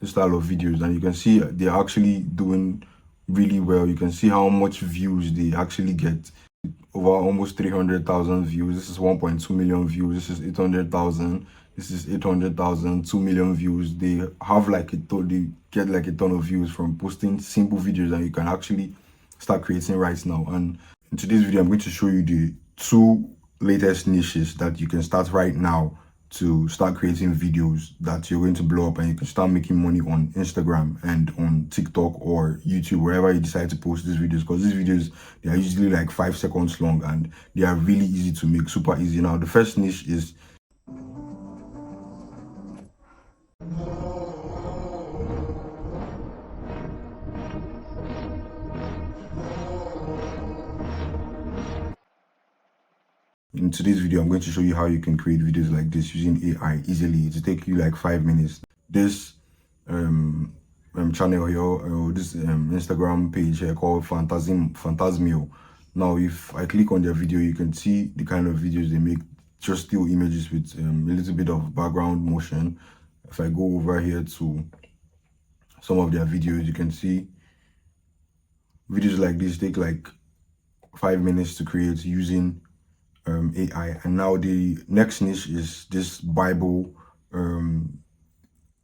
this style of videos, and you can see they're actually doing really well. You can see how much views they actually get. Over almost 300,000 views. This is 1.2 million views. This is 800,000. This is 800,000. 2 million views. They have like they get like a ton of views from posting simple videos that you can actually start creating right now. And in today's video, I'm going to show you the 2 latest niches that you can start right now to start creating videos that you're going to blow up, and you can start making money on Instagram and on TikTok or YouTube, wherever you decide to post these videos, because these videos, they are usually like 5 seconds long and they are really easy to make, super easy. Now, the first niche is in today's video, I'm going to show you how you can create videos like this using AI easily. It'll take you like 5 minutes. This channel here, or this Instagram page here called Phantasmio. Now, if I click on their video, you can see the kind of videos they make, just still images with a little bit of background motion. If I go over here to some of their videos, you can see videos like this take like 5 minutes to create using AI. And now the next niche is this Bible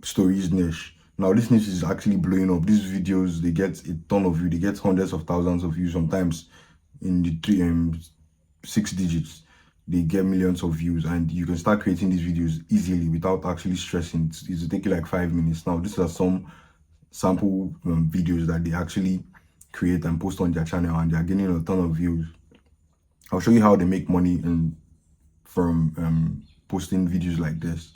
stories niche. Now this niche is actually blowing up. These videos, they get a ton of views. They get hundreds of thousands of views, sometimes in the 6 digits. They get millions of views, and you can start creating these videos easily without actually stressing. It'll take you like 5 minutes. Now, these are some sample videos that they actually create and post on their channel, and they're getting a ton of views. I'll show you how they make money from posting videos like this.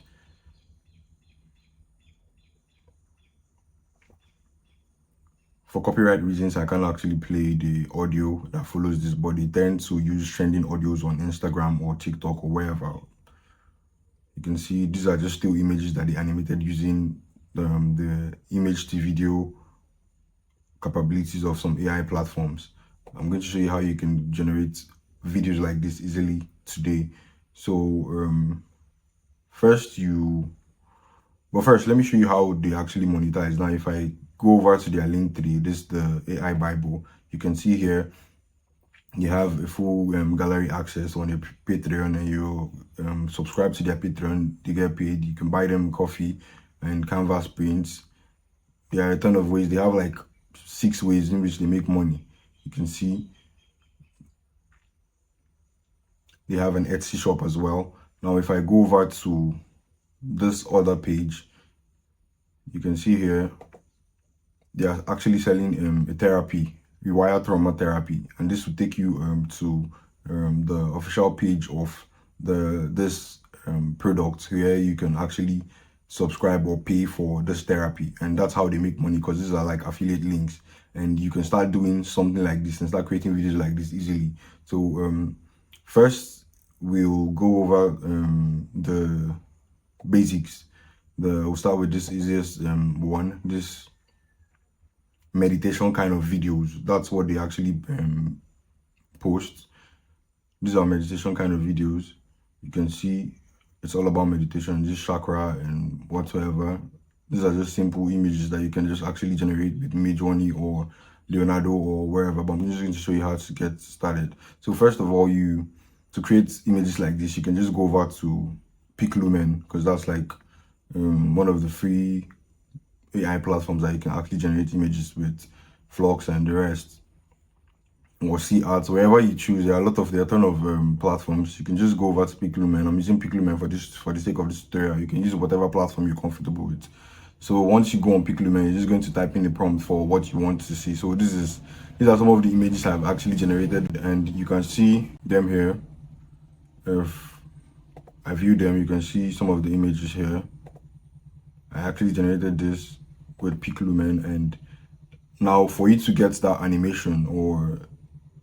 For copyright reasons, I can't actually play the audio that follows this, but they tend to use trending audios on Instagram or TikTok or wherever. You can see these are just still images that they animated using the image to video capabilities of some AI platforms. I'm going to show you how you can generate videos like this easily today. So first, let me show you how they actually monetize. Now, if I go over to their Linktree, this is the AI Bible, you can see here you have a full gallery access on their Patreon, and you subscribe to their Patreon, they get paid. You can buy them coffee and canvas prints. There are a ton of ways. They have like 6 ways in which they make money. You can see they have an Etsy shop as well. Now, if I go over to this other page, you can see here they are actually selling a therapy, rewire trauma therapy, and this will take you to the official page of this product, where you can actually subscribe or pay for this therapy. And that's how they make money, because these are like affiliate links, and you can start doing something like this and start creating videos like this easily. So first, we'll go over the basics. We'll start with this easiest one, this meditation kind of videos. That's what they actually post. These are meditation kind of videos. You can see it's all about meditation, just chakra and whatsoever. These are just simple images that you can just actually generate with Midjourney or Leonardo or wherever, but I'm just going to show you how to get started. So first of all, to create images like this, you can just go over to Piclumen, because that's like one of the free AI platforms that you can actually generate images with, Flux and the rest, or see arts, wherever you choose. There are a ton of platforms. You can just go over to Piclumen. I'm using Piclumen for the sake of this tutorial. You can use whatever platform you're comfortable with. So once you go on Piclumen, you're just going to type in the prompt for what you want to see. So these are some of the images I've actually generated, and you can see them here. If I view them, you can see some of the images here. I actually generated this with Piclumen, and now for you to get that animation or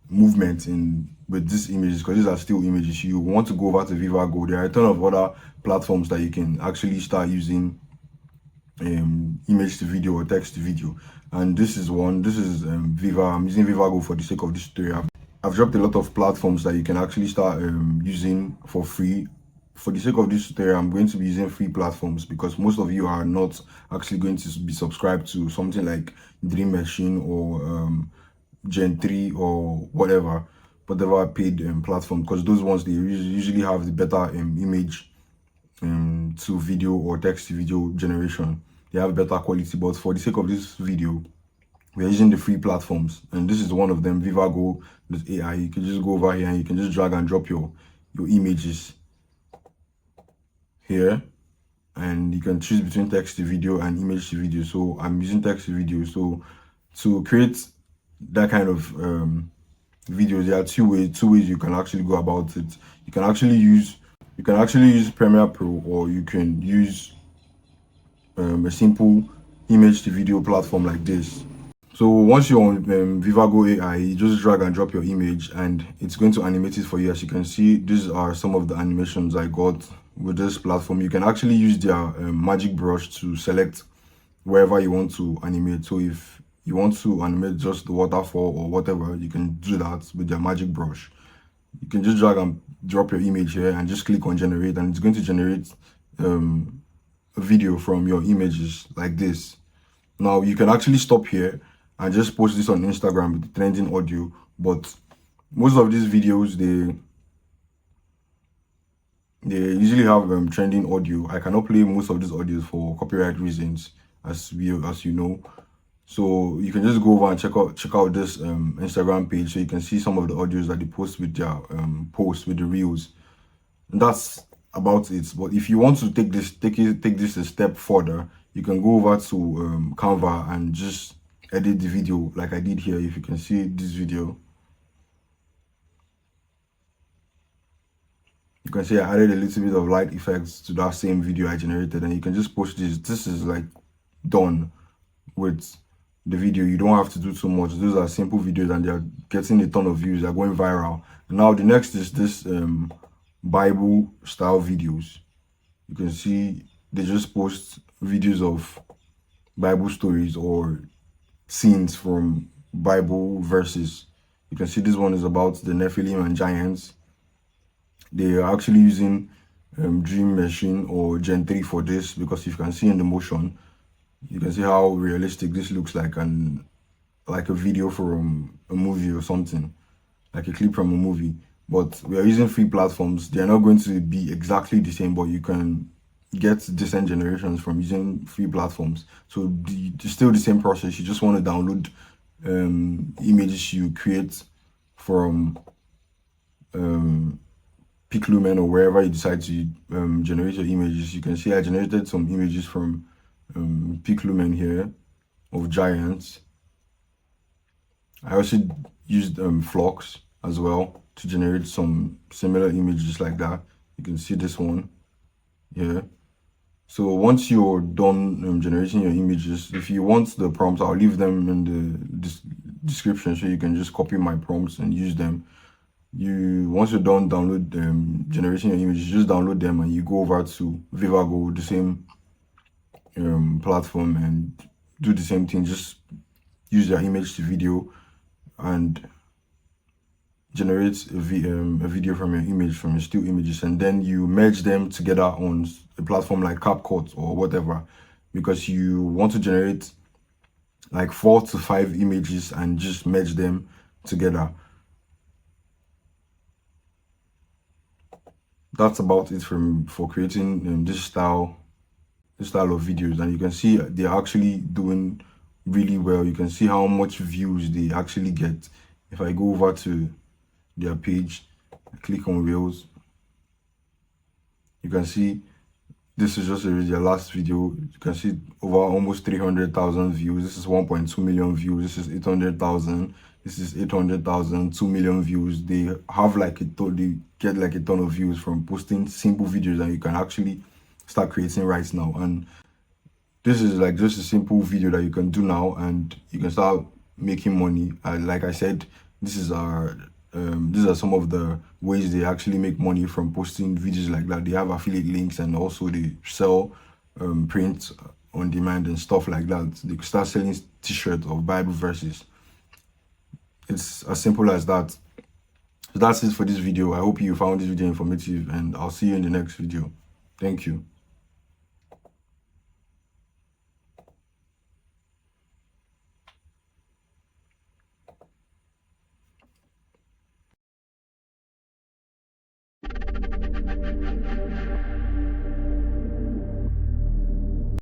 movement with these images, because these are still images, you want to go over to Vivago. There are a ton of other platforms that you can actually start using image to video or text to video, and this is one. This is Viva. I'm using Vivago for the sake of this tutorial. I've dropped a lot of platforms that you can actually start using for free for the sake of this tutorial, I'm going to be using free platforms because most of you are not actually going to be subscribed to something like Dream Machine or Gen 3 or whatever paid platform, because those ones, they usually have the better image to video or text to video generation. They have better quality. But for the sake of this video, we are using the free platforms, and this is one of them, Vivago. This AI, you can just go over here and you can just drag and drop your images here, and you can choose between text to video and image to video. So I'm using text to video. So to create that kind of videos, there are two ways you can actually go about it. You can actually use Premiere Pro, or you can use a simple image to video platform like this. So once you're on Vivago AI, you just drag and drop your image and it's going to animate it for you. As you can see, these are some of the animations I got with this platform. You can actually use their magic brush to select wherever you want to animate. So if you want to animate just the waterfall or whatever, you can do that with their magic brush. You can just drag and drop your image here and just click on generate, and it's going to generate a video from your images like this. Now you can actually stop here and just post this on Instagram with the trending audio, but most of these videos, they usually have trending audio. I cannot play most of these audios for copyright reasons, as you know. So you can just go over and check out this Instagram page, so you can see some of the audios that they post with their posts with the reels. And that's about it. But if you want to take this a step further, you can go over to Canva and just edit the video like I did here. If you can see this video, you can see I added a little bit of light effects to that same video I generated, and you can just post this. This is like done with the video. You don't have to do too much. Those are simple videos and they're getting a ton of views. They're going viral. And now the next is this Bible style videos. You can see they just post videos of Bible stories or scenes from Bible verses. You can see this one is about the Nephilim and giants. They are actually using Dream Machine or Gen 3 for this, because if you can see in the motion, you can see how realistic this looks like, and like a video from a movie or something, like a clip from a movie. But we are using free platforms. They're not going to be exactly the same, but you can get decent generations from using free platforms. So it's still the same process. You just want to download images you create from Piclumen or wherever you decide to generate your images. You can see I generated some images from Piclumen here of giants. I also used flocks as well to generate some similar images like that. You can see this one here. So once you're done generating your images, if you want the prompts, I'll leave them in the description, so you can just copy my prompts and use them. Once you're done generating your images, just download them and you go over to Vivago, the same platform, and do the same thing. Just use your image to video and generate a video from your image, from your still images, and then you merge them together on a platform like CapCut or whatever, because you want to generate like 4 to 5 images and just merge them together. That's about it for creating this style of videos. And you can see they're actually doing really well. You can see how much views they actually get. If I go over to their page, click on Reels, you can see this is just their last video. You can see over almost 300,000 views. This is 1.2 million views. This is 800,000. This is 800,000, 2 million views. They have like they get like a ton of views from posting simple videos that you can actually start creating right now. And this is like just a simple video that you can do now, and you can start making money. Like I said, these are some of the ways they actually make money from posting videos like that. They have affiliate links, and also they sell print on demand and stuff like that. They could start selling t-shirts of Bible verses. It's as simple as that. So that's it for this video. I hope you found this video informative, and I'll see you in the next video. Thank you.